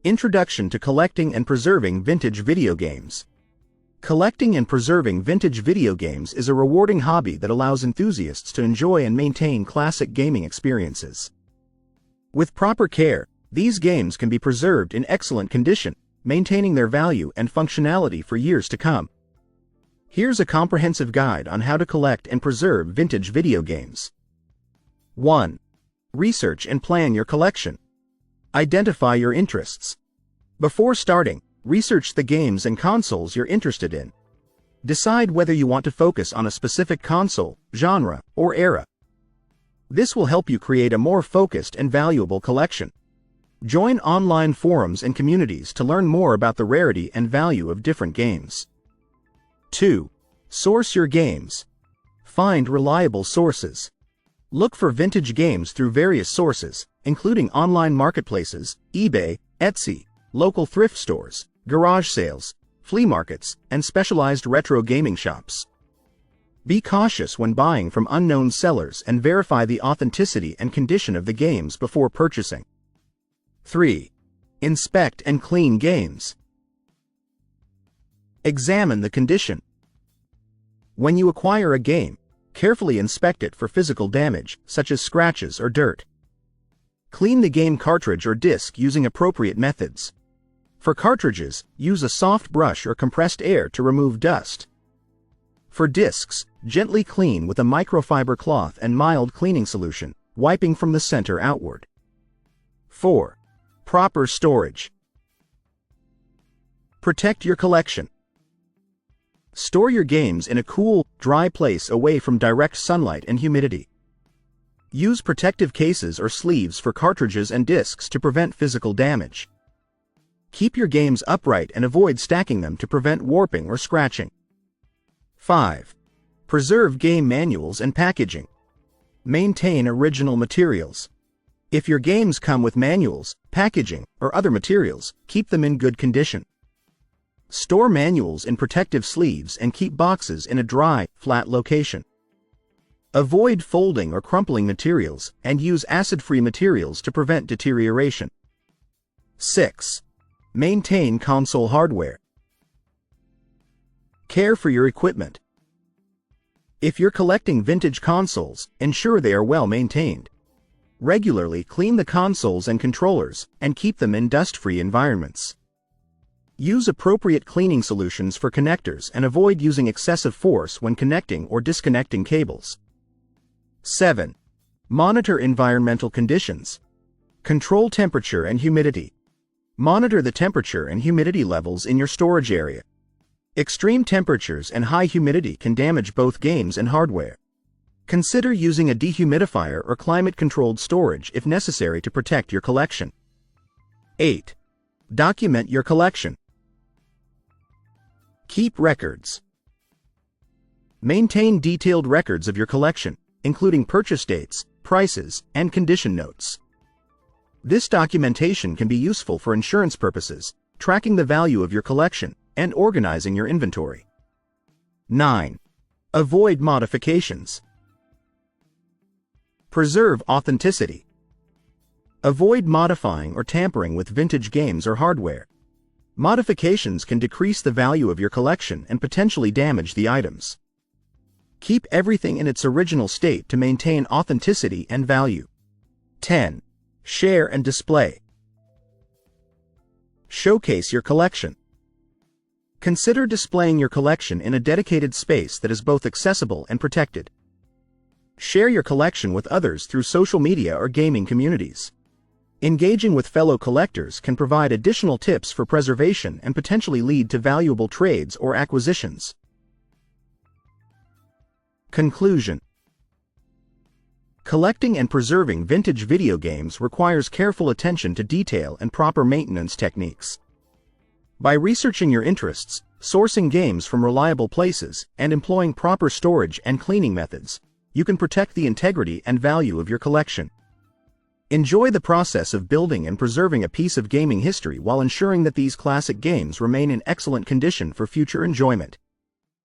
Introduction to Collecting and Preserving Vintage Video Games. Collecting and preserving vintage video games is a rewarding hobby that allows enthusiasts to enjoy and maintain classic gaming experiences. With proper care, these games can be preserved in excellent condition, maintaining their value and functionality for years to come. Here's a comprehensive guide on how to collect and preserve vintage video games. 1. Research and plan your collection. Identify your interests. Before starting, research the games and consoles you're interested in. Decide whether you want to focus on a specific console, genre, or era. This will help you create a more focused and valuable collection. Join online forums and communities to learn more about the rarity and value of different games. 2. Source your games. Find reliable sources. Look for vintage games through various sources, including online marketplaces, eBay, Etsy, local thrift stores, garage sales, flea markets, and specialized retro gaming shops. Be cautious when buying from unknown sellers and verify the authenticity and condition of the games before purchasing. 3. Inspect and clean games. Examine the condition. When you acquire a game, carefully inspect it for physical damage, such as scratches or dirt. Clean the game cartridge or disc using appropriate methods. For cartridges, use a soft brush or compressed air to remove dust. For discs, gently clean with a microfiber cloth and mild cleaning solution, wiping from the center outward. 4. Proper storage. Protect your collection. Store your games in a cool, dry place away from direct sunlight and humidity. Use protective cases or sleeves for cartridges and discs to prevent physical damage. Keep your games upright and avoid stacking them to prevent warping or scratching. 5. Preserve game manuals and packaging. Maintain original materials. If your games come with manuals, packaging, or other materials, keep them in good condition. Store manuals in protective sleeves and keep boxes in a dry, flat location. Avoid folding or crumpling materials and use acid-free materials to prevent deterioration. 6. Maintain console hardware. Care for your equipment. If you're collecting vintage consoles, ensure they are well maintained. Regularly clean the consoles and controllers and keep them in dust-free environments. Use appropriate cleaning solutions for connectors and avoid using excessive force when connecting or disconnecting cables. 7. Monitor environmental conditions. Control temperature and humidity. Monitor the temperature and humidity levels in your storage area. Extreme temperatures and high humidity can damage both games and hardware. Consider using a dehumidifier or climate-controlled storage if necessary to protect your collection. 8. Document your collection. Keep records. Maintain detailed records of your collection, including purchase dates, prices, and condition notes. This documentation can be useful for insurance purposes, tracking the value of your collection, and organizing your inventory. 9. Avoid modifications. Preserve authenticity. Avoid modifying or tampering with vintage games or hardware. Modifications can decrease the value of your collection and potentially damage the items. Keep everything in its original state to maintain authenticity and value. 10. Share and display. Showcase your collection. Consider displaying your collection in a dedicated space that is both accessible and protected. Share your collection with others through social media or gaming communities. Engaging with fellow collectors can provide additional tips for preservation and potentially lead to valuable trades or acquisitions. Conclusion. Collecting and preserving vintage video games requires careful attention to detail and proper maintenance techniques. By researching your interests, sourcing games from reliable places, and employing proper storage and cleaning methods, you can protect the integrity and value of your collection. Enjoy the process of building and preserving a piece of gaming history while ensuring that these classic games remain in excellent condition for future enjoyment.